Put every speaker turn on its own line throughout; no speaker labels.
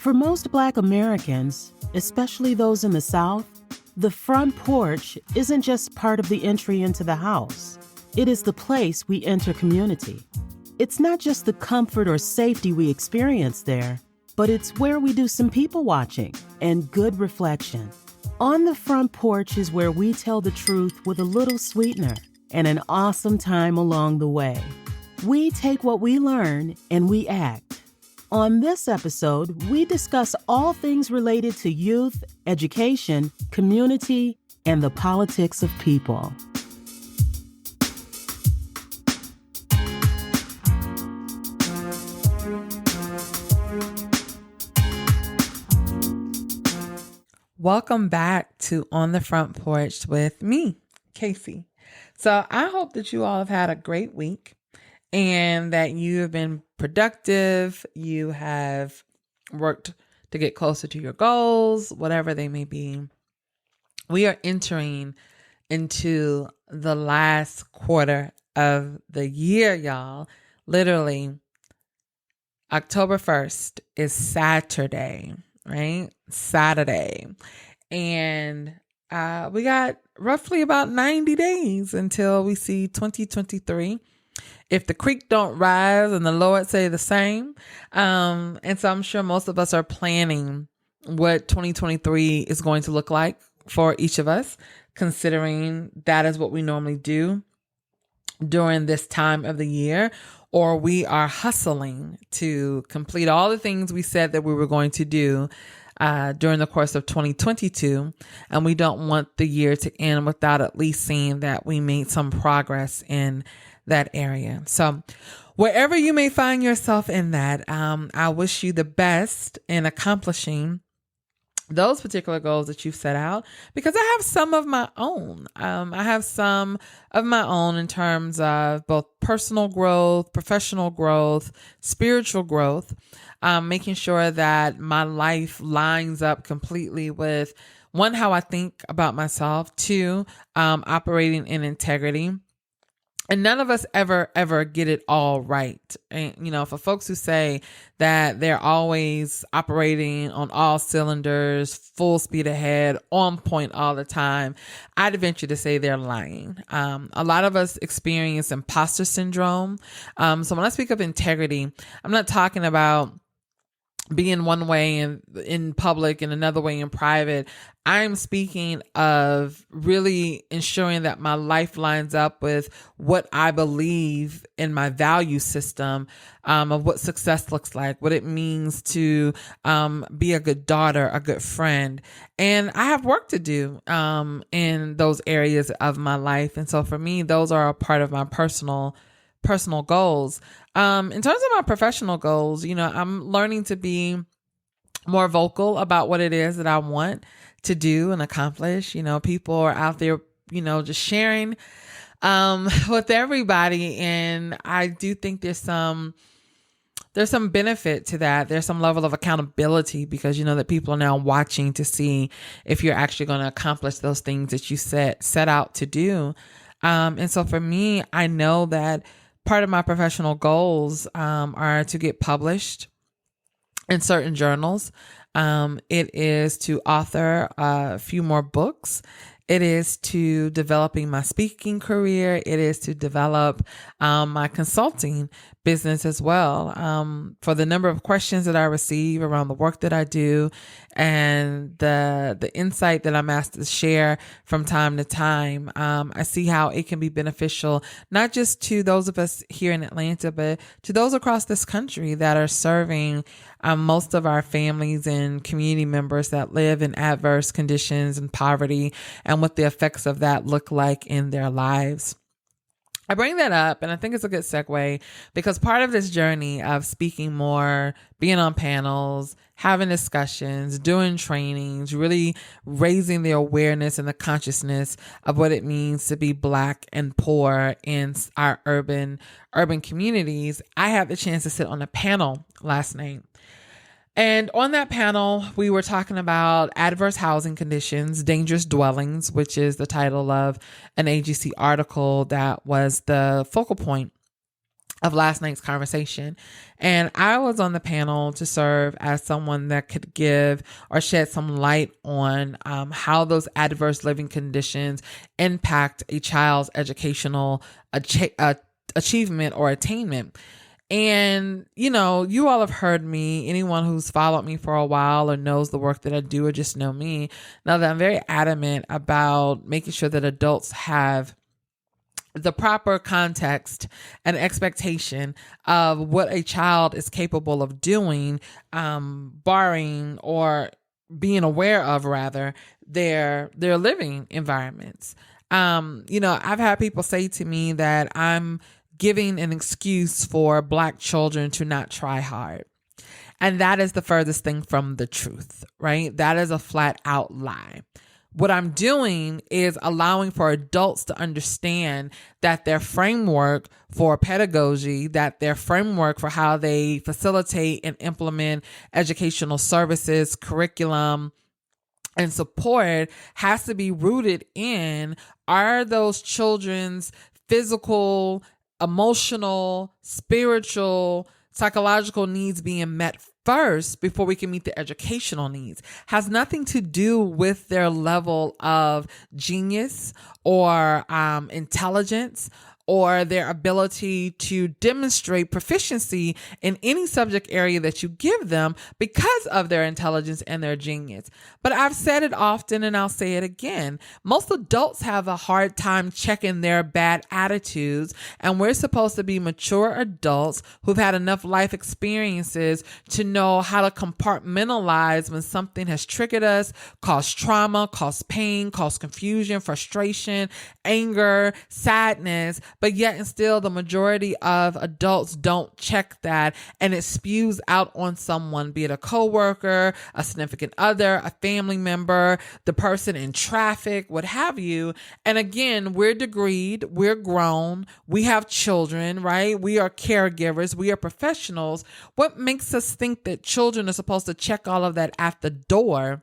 For most Black Americans, especially those in the South, the front porch isn't just part of the entry into the house. It is the place we enter community. It's not just the comfort or safety we experience there, but it's where we do some people watching and good reflection. On the front porch is where we tell the truth with a little sweetener and an awesome time along the way. We take what we learn and we act. On this episode, we discuss all things related to youth, education, community, and the politics of people.
Welcome back to On the Front Porch with me, KaCey. So I hope that you all have had a great week and that you have been productive. You have worked to get closer to your goals, whatever they may be. We are entering into the last quarter of the year, y'all. Literally, October 1st is Saturday, right? Saturday. And we got roughly about 90 days until we see 2023. If the creek don't rise and the Lord say the same. And so I'm sure most of us are planning what 2023 is going to look like for each of us, considering that is what we normally do during this time of the year, or we are hustling to complete all the things we said that we were going to do during the course of 2022. And we don't want the year to end without at least seeing that we made some progress in that area. So wherever you may find yourself in that, I wish you the best in accomplishing those particular goals that you've set out, because I have some of my own. I have some of my own in terms of both personal growth, professional growth, spiritual growth, making sure that my life lines up completely with, one, how I think about myself, two, operating in integrity. And none of us ever get it all right. And, for folks who say that they're always operating on all cylinders, full speed ahead, on point all the time, I'd venture to say they're lying. A lot of us experience imposter syndrome. So when I speak of integrity, I'm not talking about being one way in public and another way in private. I'm speaking of really ensuring that my life lines up with what I believe in my value system, of what success looks like, what it means to be a good daughter, a good friend. And I have work to do in those areas of my life. And so for me, those are a part of my personal goals. In terms of my professional goals, I'm learning to be more vocal about what it is that I want to do and accomplish. People are out there, just sharing with everybody. And I do think there's some benefit to that. There's some level of accountability because that people are now watching to see if you're actually going to accomplish those things that you set out to do. And so for me, I know that part of my professional goals are to get published in certain journals. It is to author a few more books. It is to developing my speaking career. It is to develop my consulting business as well. For the number of questions that I receive around the work that I do and the insight that I'm asked to share from time to time, I see how it can be beneficial, not just to those of us here in Atlanta, but to those across this country that are serving most of our families and community members that live in adverse conditions and poverty, and what the effects of that look like in their lives. I bring that up, and I think it's a good segue because part of this journey of speaking more, being on panels, having discussions, doing trainings, really raising the awareness and the consciousness of what it means to be Black and poor in our urban communities. I had the chance to sit on a panel last night. And on that panel, we were talking about adverse housing conditions, dangerous dwellings, which is the title of an AGC article that was the focal point of last night's conversation. And I was on the panel to serve as someone that could give or shed some light on how those adverse living conditions impact a child's educational achievement or attainment. And, you all have heard me, anyone who's followed me for a while or knows the work that I do or just know me, know that I'm very adamant about making sure that adults have the proper context and expectation of what a child is capable of doing, barring or being aware of rather their living environments. I've had people say to me that I'm giving an excuse for Black children to not try hard. And that is the furthest thing from the truth, right? That is a flat out lie. What I'm doing is allowing for adults to understand that their framework for pedagogy, that their framework for how they facilitate and implement educational services, curriculum, and support has to be rooted in, are those children's physical, emotional, spiritual, psychological needs being met first before we can meet the educational needs. Has nothing to do with their level of genius or intelligence or their ability to demonstrate proficiency in any subject area that you give them because of their intelligence and their genius. But I've said it often and I'll say it again. Most adults have a hard time checking their bad attitudes, and we're supposed to be mature adults who've had enough life experiences to know how to compartmentalize when something has triggered us, caused trauma, caused pain, caused confusion, frustration, anger, sadness. But yet and still, the majority of adults don't check that, and it spews out on someone, be it a coworker, a significant other, a family member, the person in traffic, what have you. And again, we're degreed, we're grown, we have children, right? We are caregivers, we are professionals. What makes us think that children are supposed to check all of that at the door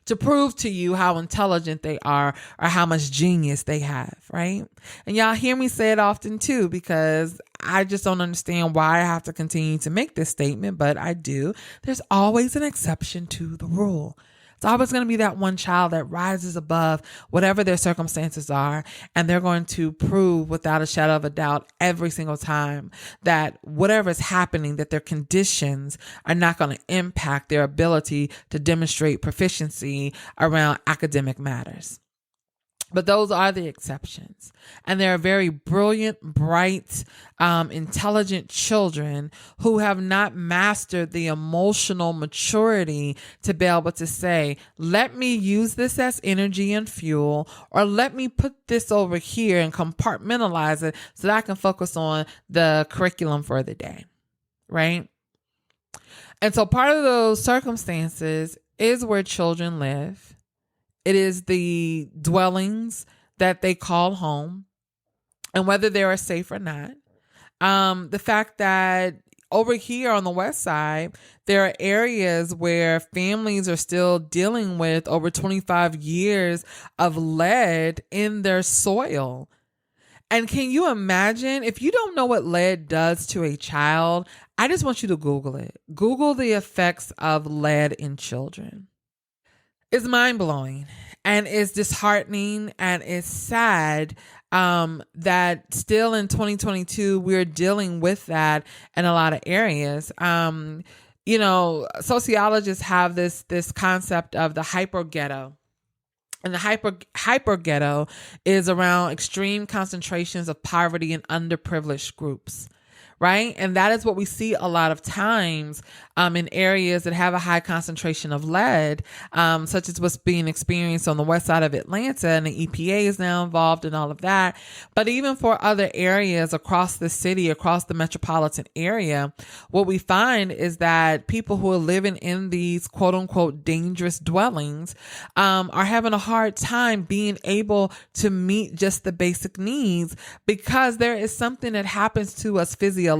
to prove to you how intelligent they are or how much genius they have, right? And y'all hear me say it often too, because I just don't understand why I have to continue to make this statement, but I do. There's always an exception to the rule. It's always going to be that one child that rises above whatever their circumstances are, and they're going to prove without a shadow of a doubt every single time that whatever is happening, that their conditions are not going to impact their ability to demonstrate proficiency around academic matters. But those are the exceptions. And there are very brilliant, bright, intelligent children who have not mastered the emotional maturity to be able to say, let me use this as energy and fuel, or let me put this over here and compartmentalize it so that I can focus on the curriculum for the day, right? And so part of those circumstances is where children live. It is the dwellings that they call home, and whether they are safe or not. The fact that over here on the West Side, there are areas where families are still dealing with over 25 years of lead in their soil. And can you imagine, if you don't know what lead does to a child, I just want you to Google it. Google the effects of lead in children. It's mind-blowing, and it's disheartening, and it's sad that still in 2022 we're dealing with that in a lot of areas. Sociologists have this concept of the hyper ghetto. And the hyper ghetto is around extreme concentrations of poverty in underprivileged groups. Right? And that is what we see a lot of times in areas that have a high concentration of lead, such as what's being experienced on the west side of Atlanta, and the EPA is now involved in all of that. But even for other areas across the city, across the metropolitan area, what we find is that people who are living in these quote unquote dangerous dwellings are having a hard time being able to meet just the basic needs, because there is something that happens to us physiologically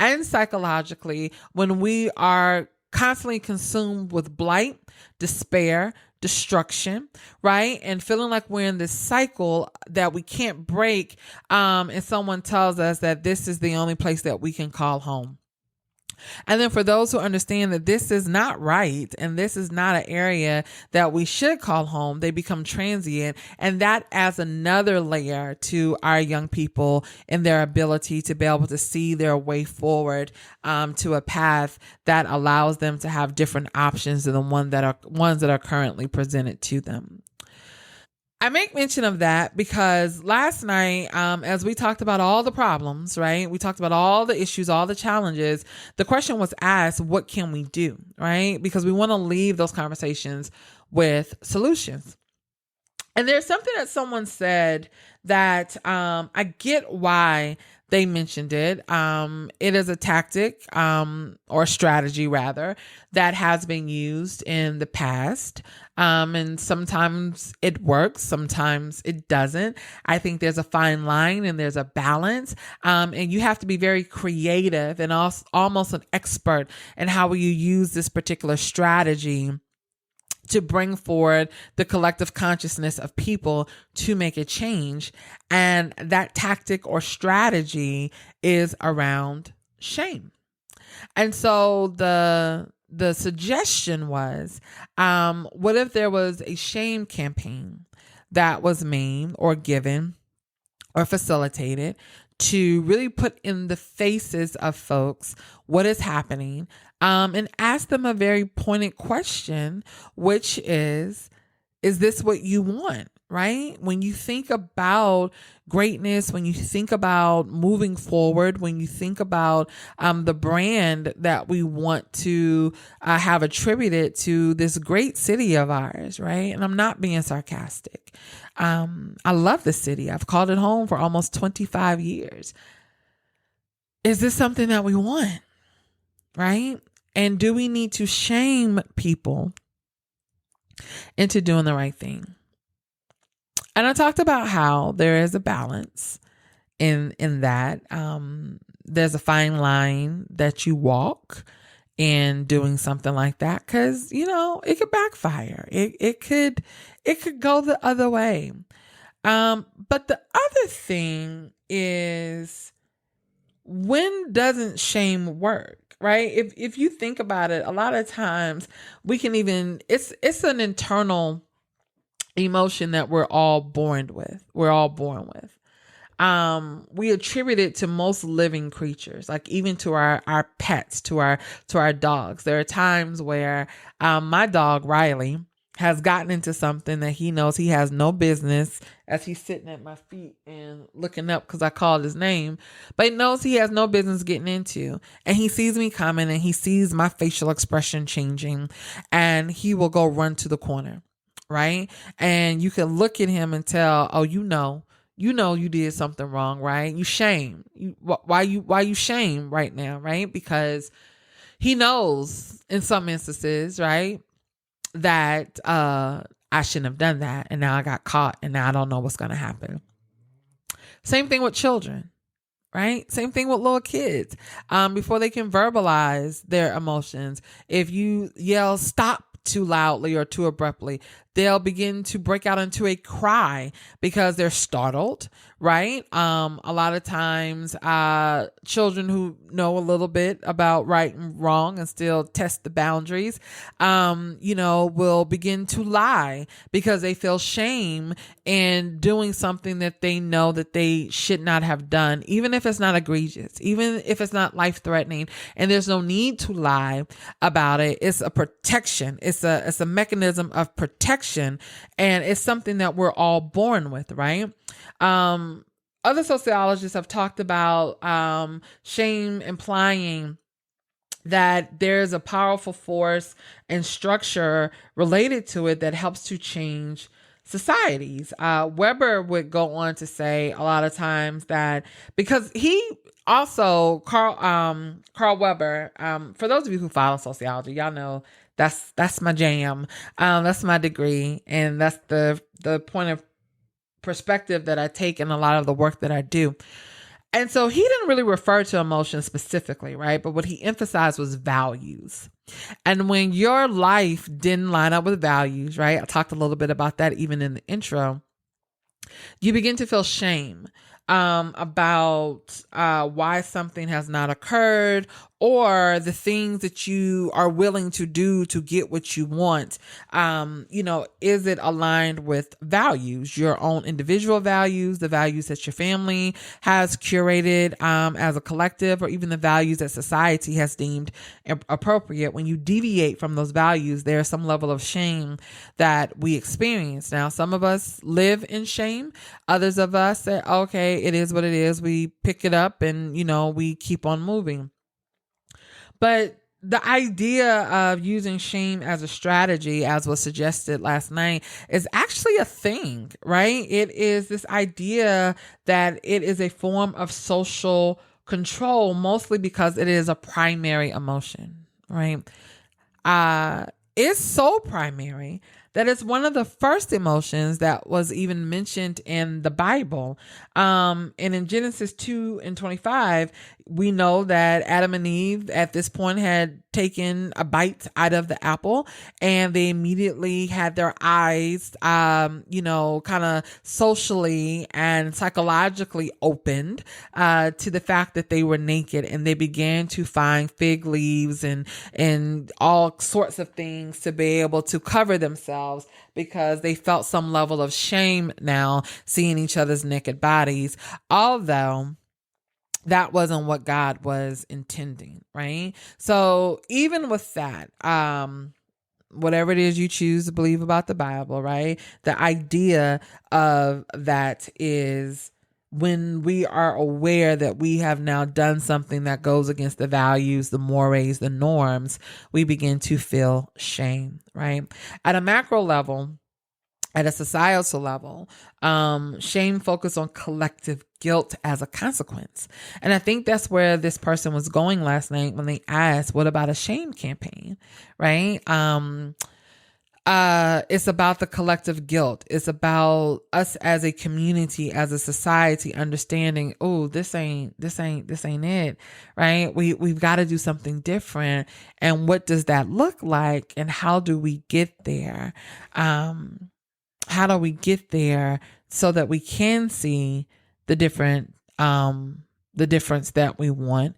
and psychologically when we are constantly consumed with blight, despair, destruction, right? And feeling like we're in this cycle that we can't break. And someone tells us that this is the only place that we can call home. And then for those who understand that this is not right and this is not an area that we should call home, they become transient. And that adds another layer to our young people and their ability to be able to see their way forward to a path that allows them to have different options than the ones that are currently presented to them. I make mention of that because last night, as we talked about all the problems, right? We talked about all the issues, all the challenges. The question was asked, what can we do, right? Because we want to leave those conversations with solutions. And there's something that someone said that I get why they mentioned it. It is a tactic or strategy, rather, that has been used in the past. And sometimes it works, sometimes it doesn't. I think there's a fine line and there's a balance. And you have to be very creative and also almost an expert in how you use this particular strategy to bring forward the collective consciousness of people to make a change. And that tactic or strategy is around shame. And so the suggestion was, what if there was a shame campaign that was made or given or facilitated to really put in the faces of folks what is happening, and ask them a very pointed question, which is this what you want? Right? When you think about greatness, when you think about moving forward, when you think about the brand that we want to have attributed to this great city of ours, right? And I'm not being sarcastic. I love the city. I've called it home for almost 25 years. Is this something that we want? Right? And do we need to shame people into doing the right thing? And I talked about how there is a balance in that. There's a fine line that you walk in doing something like that, because it could backfire. It could go the other way. But the other thing is, when doesn't shame work? Right? If you think about it, a lot of times we can it's an internal emotion that we're all born with. We attribute it to most living creatures, like even to our pets, to our dogs. There are times where my dog Riley has gotten into something that he knows he has no business, as he's sitting at my feet and looking up because I called his name, but he knows he has no business getting into. And he sees me coming and he sees my facial expression changing, and he will go run to the corner, right? And you can look at him and tell, oh, you did something wrong, right? You shame. Why you shame right now, right? Because he knows in some instances, right, that I shouldn't have done that, and now I got caught, and now I don't know what's going to happen. Same thing with children, right? Same thing with little kids. Before they can verbalize their emotions, if you yell stop too loudly or too abruptly, they'll begin to break out into a cry because they're startled, right? A lot of times, children who know a little bit about right and wrong and still test the boundaries, will begin to lie because they feel shame in doing something that they know that they should not have done, even if it's not egregious, even if it's not life-threatening, and there's no need to lie about it. It's a protection. It's a mechanism of protection, and it's something that we're all born with, right? Other sociologists have talked about shame implying that there's a powerful force and structure related to it that helps to change societies. Weber would go on to say a lot of times that, because he also, Carl Weber, for those of you who follow sociology, y'all know that's my jam. That's my degree. And that's the point of perspective that I take in a lot of the work that I do. And so he didn't really refer to emotions specifically, right? But what he emphasized was values. And when your life didn't line up with values, right? I talked a little bit about that even in the intro. You begin to feel shame about why something has not occurred, or the things that you are willing to do to get what you want. Is it aligned with values, your own individual values, the values that your family has curated as a collective, or even the values that society has deemed appropriate? When you deviate from those values, there's some level of shame that we experience. Now, some of us live in shame. Others of us say, okay, it is what it is. We pick it up and, we keep on moving. But the idea of using shame as a strategy, as was suggested last night, is actually a thing, right? It is this idea that it is a form of social control, mostly because it is a primary emotion, right? It's so primary that it's one of the first emotions that was even mentioned in the Bible. And in Genesis 2:25, we know that Adam and Eve at this point had taken a bite out of the apple, and they immediately had their eyes, kind of socially and psychologically opened to the fact that they were naked, and they began to find fig leaves and all sorts of things to be able to cover themselves, because they felt some level of shame now seeing each other's naked bodies, although that wasn't what God was intending, right? So even with that, whatever it is you choose to believe about the Bible, right? The idea of that is when we are aware that we have now done something that goes against the values, the mores, the norms, we begin to feel shame, right? At a macro level, at a societal level, shame focused on collective guilt as a consequence. And I think that's where this person was going last night when they asked, what about a shame campaign, right? It's about the collective guilt. It's about us as a community, as a society, understanding, oh, this ain't it, right? We've got to do something different. And what does that look like? And how do we get there? How do we get there so that we can see the difference that we want,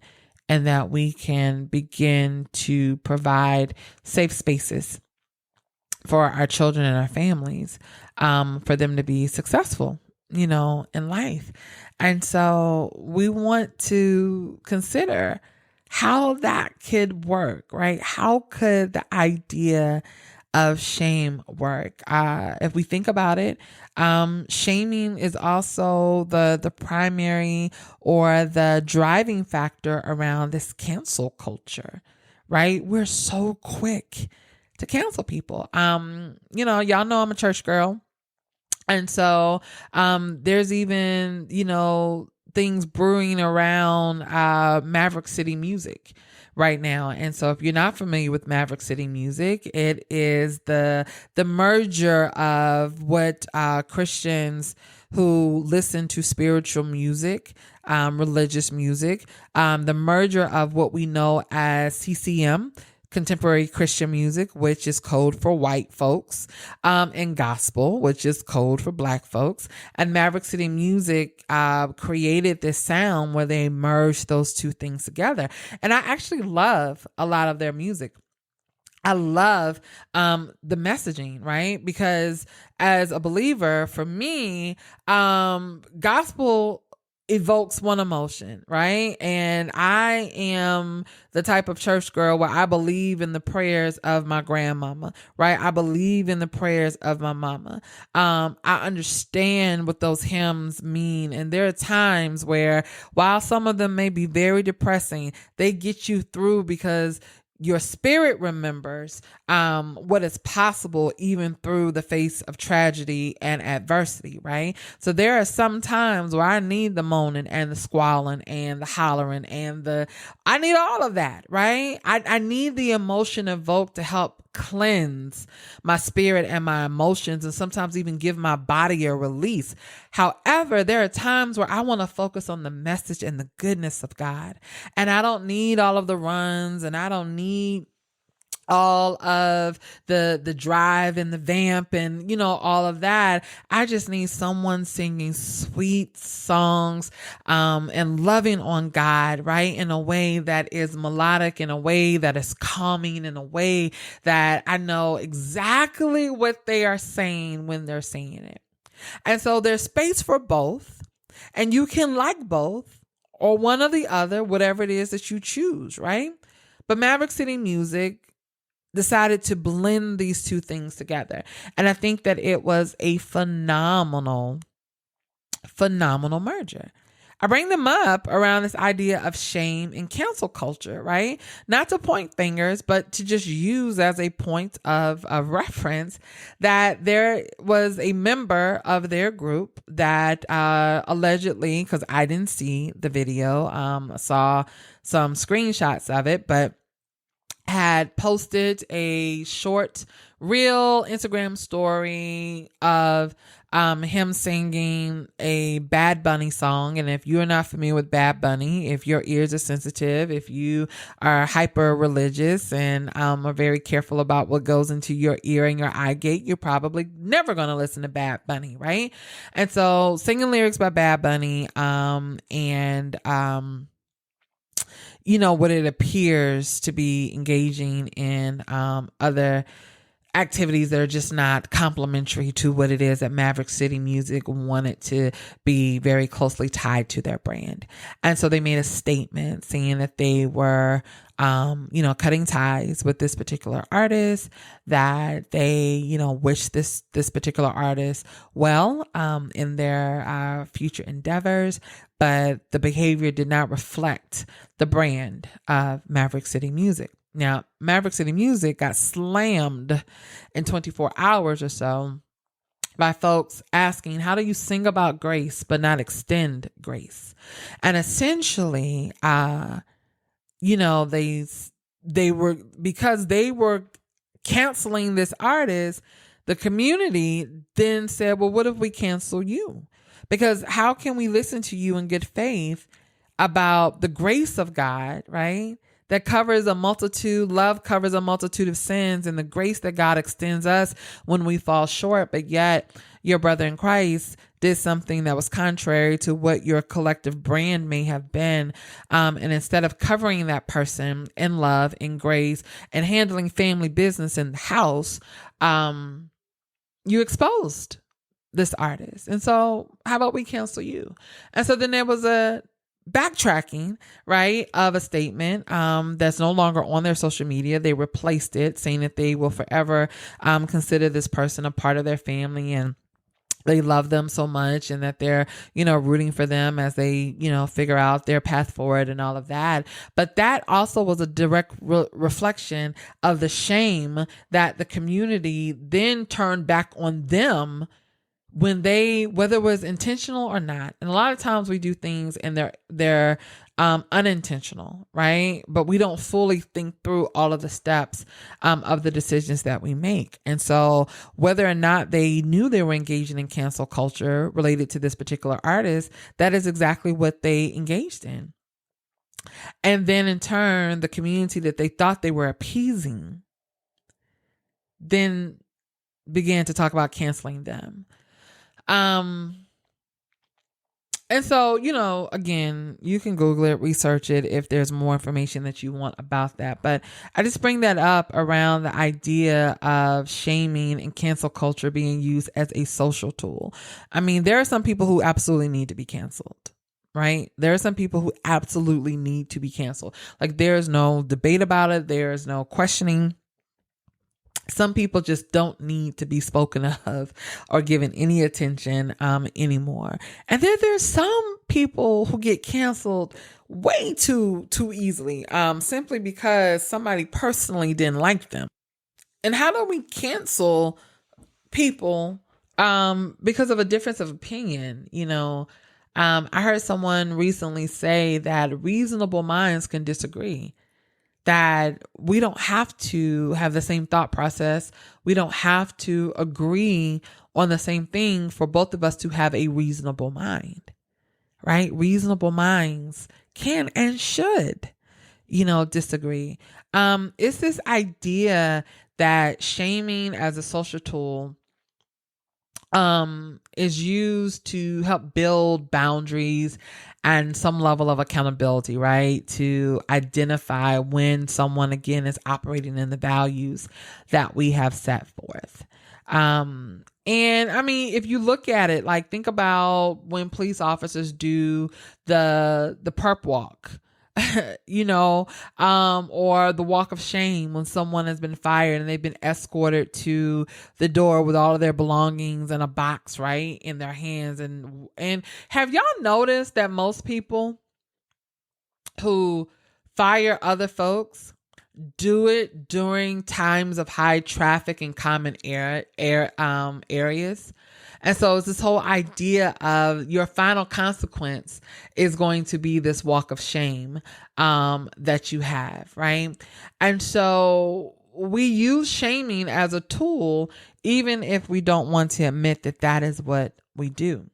and that we can begin to provide safe spaces for our children and our families, for them to be successful, in life. And so we want to consider how that could work, right? How could the idea of shame work? If we think about it, shaming is also the primary or the driving factor around this cancel culture, right? We're so quick to cancel people. Y'all know I'm a church girl. And so there's even, things brewing around Maverick City music right now. And so if you're not familiar with Maverick City music, it is the merger of what Christians who listen to spiritual music, religious music, the merger of what we know as CCM, contemporary Christian music, which is code for white folks, and gospel, which is code for black folks. And Maverick City Music created this sound where they merged those two things together. And I actually love a lot of their music. I love the messaging, right? Because as a believer, for me, gospel evokes one emotion, right? And I am the type of church girl where I believe in the prayers of my grandmama, right? I believe in the prayers of my mama. I understand what those hymns mean. And there are times where, while some of them may be very depressing, they get you through because your spirit remembers what is possible even through the face of tragedy and adversity, right? So there are some times where I need the moaning and the squalling and the hollering and I need all of that, right? I need the emotion evoked to help cleanse my spirit and my emotions, and sometimes even give my body a release. However, there are times where I want to focus on the message and the goodness of God. And I don't need all of the runs, and I don't need all of the drive and the vamp and, all of that. I just need someone singing sweet songs, and loving on God, right? In a way that is melodic, in a way that is calming, in a way that I know exactly what they are saying when they're saying it. And so there's space for both, and you can like both or one or the other, whatever it is that you choose, right? But Maverick City Music decided to blend these two things together. And I think that it was a phenomenal merger. I bring them up around this idea of shame and cancel culture, right? Not to point fingers, but to just use as a point of reference that there was a member of their group that allegedly, because I didn't see the video, saw some screenshots of it, but had posted a short reel Instagram story of him singing a Bad Bunny song. And if you're not familiar with Bad Bunny, if your ears are sensitive, if you are hyper religious and are very careful about what goes into your ear and your eye gate, you're probably never going to listen to Bad Bunny, right? And so singing lyrics by Bad Bunny, what it appears to be engaging in other activities that are just not complementary to what it is that Maverick City Music wanted to be very closely tied to their brand. And so they made a statement saying that they were, cutting ties with this particular artist, that they, wish this particular artist well in their future endeavors, but the behavior did not reflect the brand of Maverick City Music. Now, Maverick City Music got slammed in 24 hours or so by folks asking, how do you sing about grace but not extend grace? And essentially, because they were canceling this artist, the community then said, well, what if we cancel you? Because how can we listen to you in good faith about the grace of God, right? That covers a multitude, love covers a multitude of sins, and the grace that God extends us when we fall short, but yet your brother in Christ did something that was contrary to what your collective brand may have been. And instead of covering that person in love, in grace, and handling family business in the house, you exposed this artist. And so how about we cancel you? And so then there was a backtracking, right, of a statement that's no longer on their social media. They replaced it, saying that they will forever consider this person a part of their family, and they love them so much, and that they're, rooting for them as they, figure out their path forward and all of that. But that also was a direct reflection of the shame that the community then turned back on them when whether it was intentional or not. And a lot of times we do things and they're unintentional, right? But we don't fully think through all of the steps of the decisions that we make. And so whether or not they knew they were engaging in cancel culture related to this particular artist, that is exactly what they engaged in. And then in turn, the community that they thought they were appeasing then began to talk about canceling them. And so, again, you can Google it, research it if there's more information that you want about that. But I just bring that up around the idea of shaming and cancel culture being used as a social tool. I mean, there are some people who absolutely need to be canceled, right? There are some people who absolutely need to be canceled. Like, there's no debate about it. There's no questioning. Some people just don't need to be spoken of or given any attention anymore. And then there's some people who get canceled way too easily, simply because somebody personally didn't like them. And how do we cancel people because of a difference of opinion? I heard someone recently say that reasonable minds can disagree. that we don't have to have the same thought process. We don't have to agree on the same thing for both of us to have a reasonable mind, right? Reasonable minds can and should, disagree. It's this idea that shaming as a social tool is used to help build boundaries and some level of accountability, right? To identify when someone, again, is operating in the values that we have set forth. And I mean, if you look at it, like think about when police officers do the perp walk, or the walk of shame when someone has been fired and they've been escorted to the door with all of their belongings in a box, right, in their hands. And have y'all noticed that most people who fire other folks do it during times of high traffic and common areas? And so it's this whole idea of your final consequence is going to be this walk of shame that you have, right? And so we use shaming as a tool, even if we don't want to admit that that is what we do.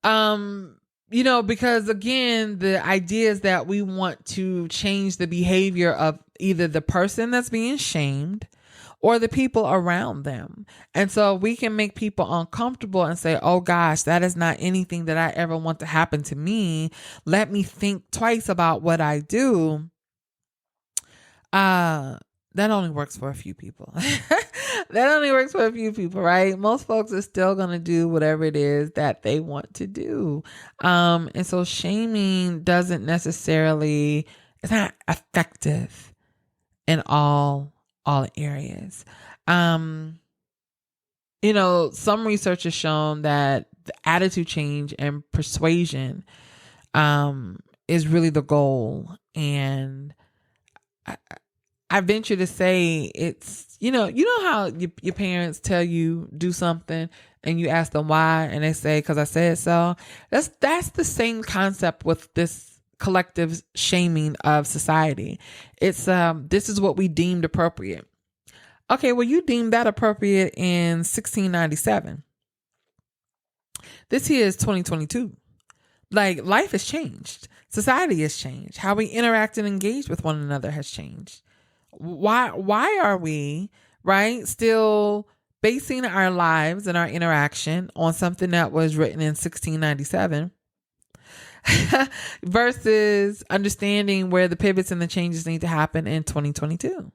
Because again, the idea is that we want to change the behavior of either the person that's being shamed or the people around them. And so we can make people uncomfortable and say, oh gosh, that is not anything that I ever want to happen to me. Let me think twice about what I do. That only works for a few people. That only works for a few people, right? Most folks are still going to do whatever it is that they want to do. And so shaming doesn't necessarily, it's not effective in all areas. Some research has shown that the attitude change and persuasion is really the goal. And I venture to say it's, how your parents tell you do something and you ask them why and they say, 'cause I said so. That's the same concept with this collective shaming of society. It's this is what we deemed appropriate. Okay, well, you deemed that appropriate in 1697. This here is 2022. Like, life has changed. Society has changed. How we interact and engage with one another has changed. Why are we, right, still basing our lives and our interaction on something that was written in 1697 versus understanding where the pivots and the changes need to happen in 2022,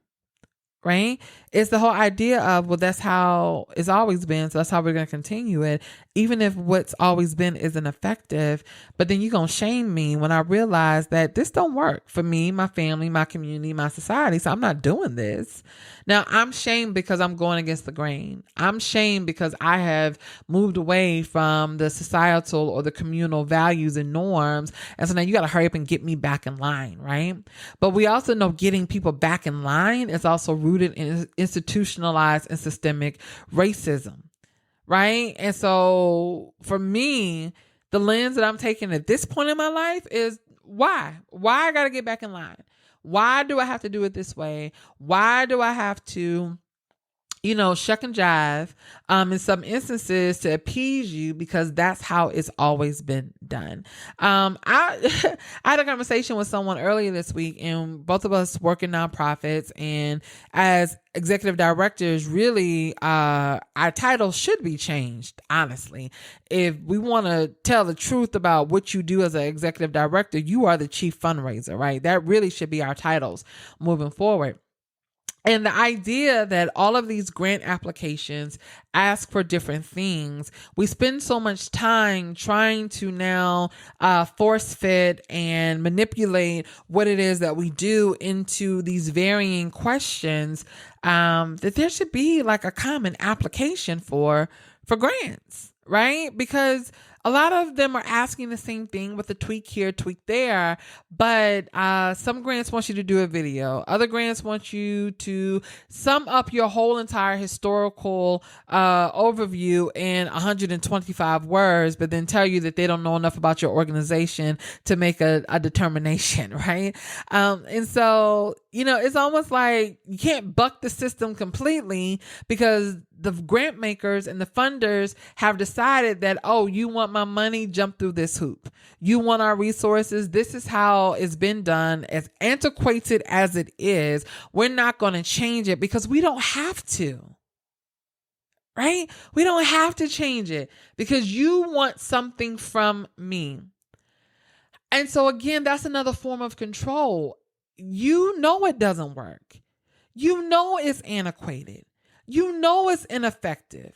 right? It's the whole idea of, well, that's how it's always been, so that's how we're going to continue it, even if what's always been isn't effective. But then you're going to shame me when I realize that this don't work for me, my family, my community, my society, so I'm not doing this. Now, I'm shamed because I'm going against the grain. I'm shamed because I have moved away from the societal or the communal values and norms. And so now you got to hurry up and get me back in line, right? But we also know getting people back in line is also rooted in institutionalized and systemic racism, right? And so for me, the lens that I'm taking at this point in my life is why I got to get back in line. Why do I have to do it this way? Why do I have to, shuck and jive in some instances to appease you, because that's how it's always been done. I had a conversation with someone earlier this week, and both of us work in nonprofits, and as executive directors, really, our title should be changed, honestly. If we want to tell the truth about what you do as an executive director, you are the chief fundraiser, right? That really should be our titles moving forward. And the idea that all of these grant applications ask for different things, we spend so much time trying to now force fit and manipulate what it is that we do into these varying questions, that there should be like a common application for grants, right? Because A lot of them are asking the same thing with a tweak here, tweak there, but some grants want you to do a video. Other grants want you to sum up your whole entire historical overview in 125 words, but then tell you that they don't know enough about your organization to make a determination, right? And so, it's almost like you can't buck the system completely because the grant makers and the funders have decided that, oh, you want my money, jump through this hoop. You want our resources. This is how it's been done. As antiquated as it is, we're not going to change it because we don't have to. Right? We don't have to change it because you want something from me. And so again, that's another form of control. It doesn't work. It's antiquated. It's ineffective.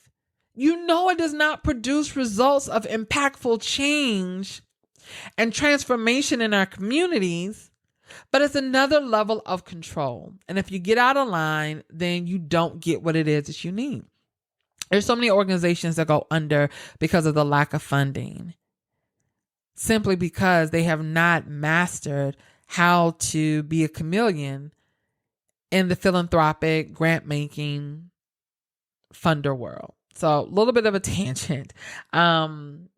It does not produce results of impactful change and transformation in our communities, but it's another level of control. And if you get out of line, then you don't get what it is that you need. There's so many organizations that go under because of the lack of funding, simply because they have not mastered how to be a chameleon in the philanthropic, grant-making, funder world. So a little bit of a tangent, pain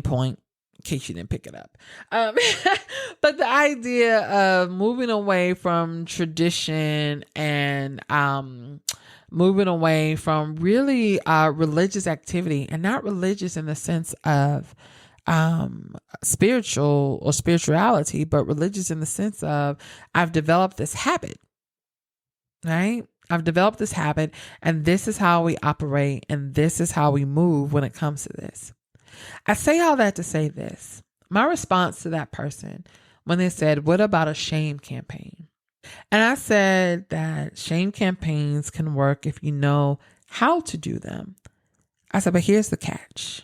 point, in case you didn't pick it up. But the idea of moving away from tradition and moving away from really religious activity, and not religious in the sense of spiritual or spirituality, but religious in the sense of I've developed this habit, right? I've developed this habit, and this is how we operate, and this is how we move when it comes to this. I say all that to say this. My response to that person when they said, what about a shame campaign? And I said that shame campaigns can work if you know how to do them. I said, but here's the catch.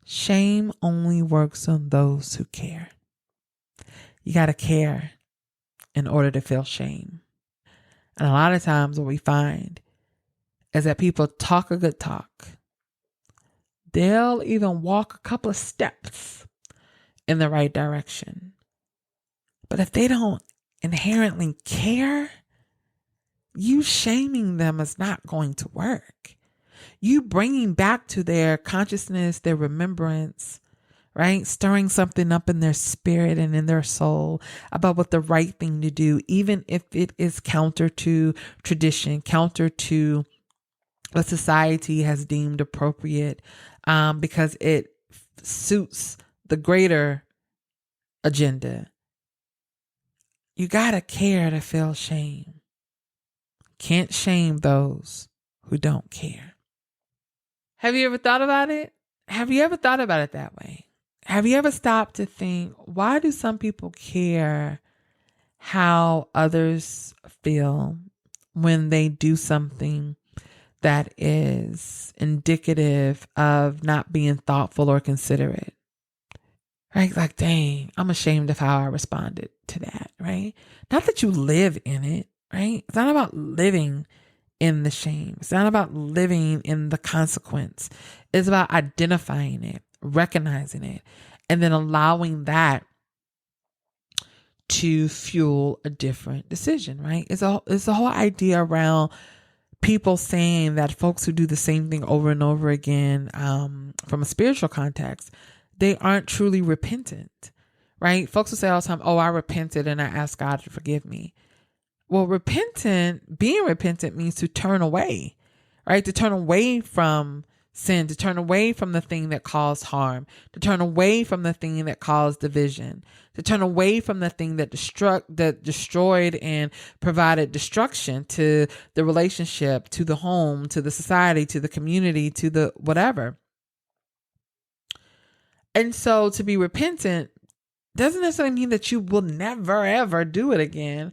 Shame only works on those who care. You got to care in order to feel shame. And a lot of times what we find is that people talk a good talk. They'll even walk a couple of steps in the right direction. But if they don't inherently care, you shaming them is not going to work. You bringing back to their consciousness, their remembrance, right? Stirring something up in their spirit and in their soul about what the right thing to do, even if it is counter to tradition, counter to what society has deemed appropriate, because it suits the greater agenda. You gotta care to feel shame. Can't shame those who don't care. Have you ever thought about it? Have you ever thought about it that way? Have you ever stopped to think, why do some people care how others feel when they do something that is indicative of not being thoughtful or considerate? Right? Like, dang, I'm ashamed of how I responded to that, right? Not that you live in it, right? It's not about living in the shame. It's not about living in the consequence. It's about identifying it, recognizing it, and then allowing that to fuel a different decision, right? It's the whole idea around people saying that folks who do the same thing over and over again, from a spiritual context, they aren't truly repentant, right? Folks will say all the time, oh, I repented and I asked God to forgive me. Well, being repentant means to turn away, right? To turn away from sin, to turn away from the thing that caused harm, to turn away from the thing that caused division, to turn away from the thing that destroyed and provided destruction to the relationship, to the home, to the society, to the community, to the whatever. And so to be repentant doesn't necessarily mean that you will never, ever do it again.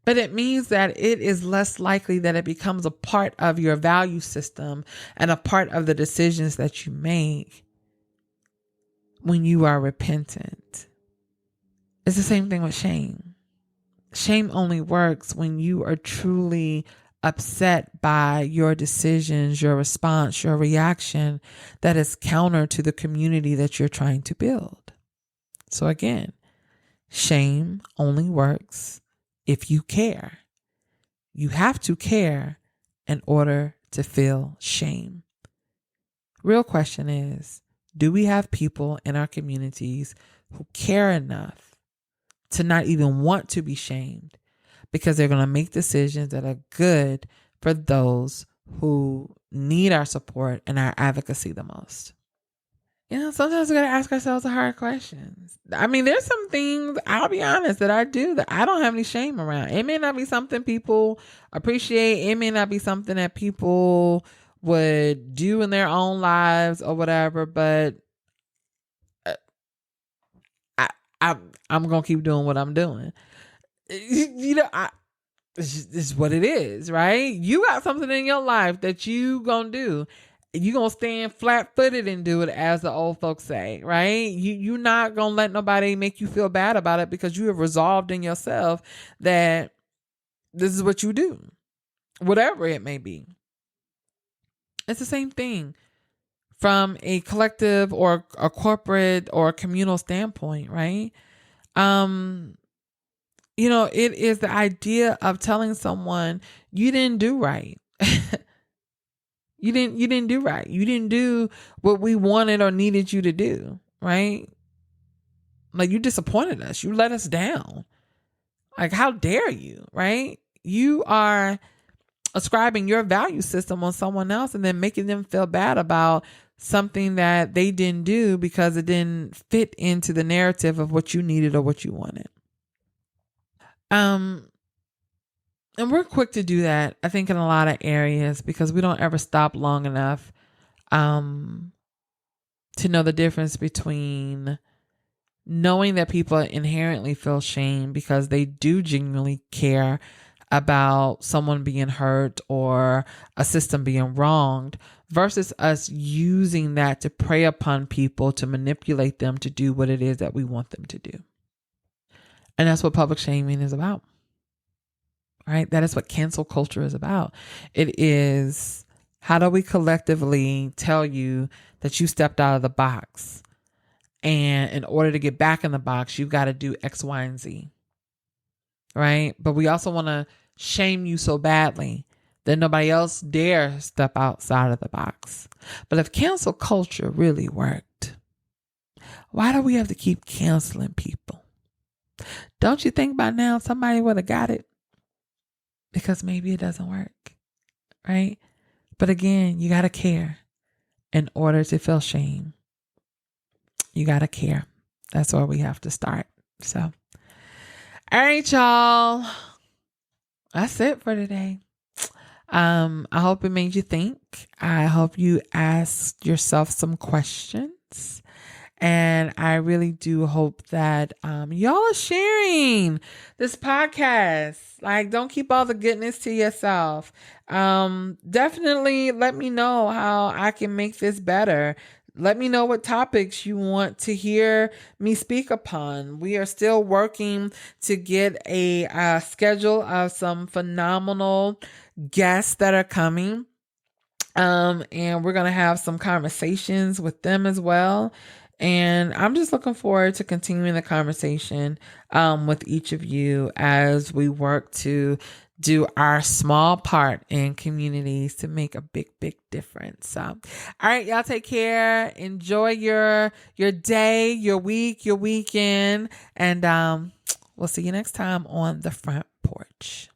But it means that it is less likely that it becomes a part of your value system and a part of the decisions that you make when you are repentant. It's the same thing with shame. Shame only works when you are truly upset by your decisions, your response, your reaction that is counter to the community that you're trying to build. So again, shame only works if you care. You have to care in order to feel shame. Real question is, do we have people in our communities who care enough to not even want to be shamed because they're going to make decisions that are good for those who need our support and our advocacy the most? Sometimes we got to ask ourselves the hard questions. I mean, there's some things, I'll be honest, that I do that I don't have any shame around. It may not be something people appreciate. It may not be something that people would do in their own lives or whatever, but I'm going to keep doing what I'm doing. It's what it is, right? You got something in your life that you going to do. You going to stand flat-footed and do it, as the old folks say, right? You're not going to let nobody make you feel bad about it because you have resolved in yourself that this is what you do, whatever it may be. It's the same thing from a collective or a corporate or a communal standpoint, right? It is the idea of telling someone you didn't do right. You didn't do right. You didn't do what we wanted or needed you to do, right? Like, you disappointed us. You let us down. Like, how dare you, right? You are ascribing your value system on someone else and then making them feel bad about something that they didn't do because it didn't fit into the narrative of what you needed or what you wanted. And we're quick to do that, I think, in a lot of areas because we don't ever stop long enough to know the difference between knowing that people inherently feel shame because they do genuinely care about someone being hurt or a system being wronged versus us using that to prey upon people, to manipulate them to do what it is that we want them to do. And that's what public shaming is about. Right? That is what cancel culture is about. It is, how do we collectively tell you that you stepped out of the box? And in order to get back in the box, you've got to do X, Y, and Z. Right? But we also want to shame you so badly that nobody else dare step outside of the box. But if cancel culture really worked, why do we have to keep canceling people? Don't you think by now somebody would have got it? Because maybe it doesn't work, right? But again, you got to care in order to feel shame. You got to care. That's where we have to start. So, all right, y'all. That's it for today. I hope it made you think. I hope you asked yourself some questions. And I really do hope that y'all are sharing this podcast. Like, don't keep all the goodness to yourself. Definitely let me know how I can make this better. Let me know what topics you want to hear me speak upon. We are still working to get a schedule of some phenomenal guests that are coming. And we're going to have some conversations with them as well. And I'm just looking forward to continuing the conversation with each of you as we work to do our small part in communities to make a big, big difference. So, all right, y'all take care. Enjoy your day, your week, your weekend. And we'll see you next time on The Front Porch.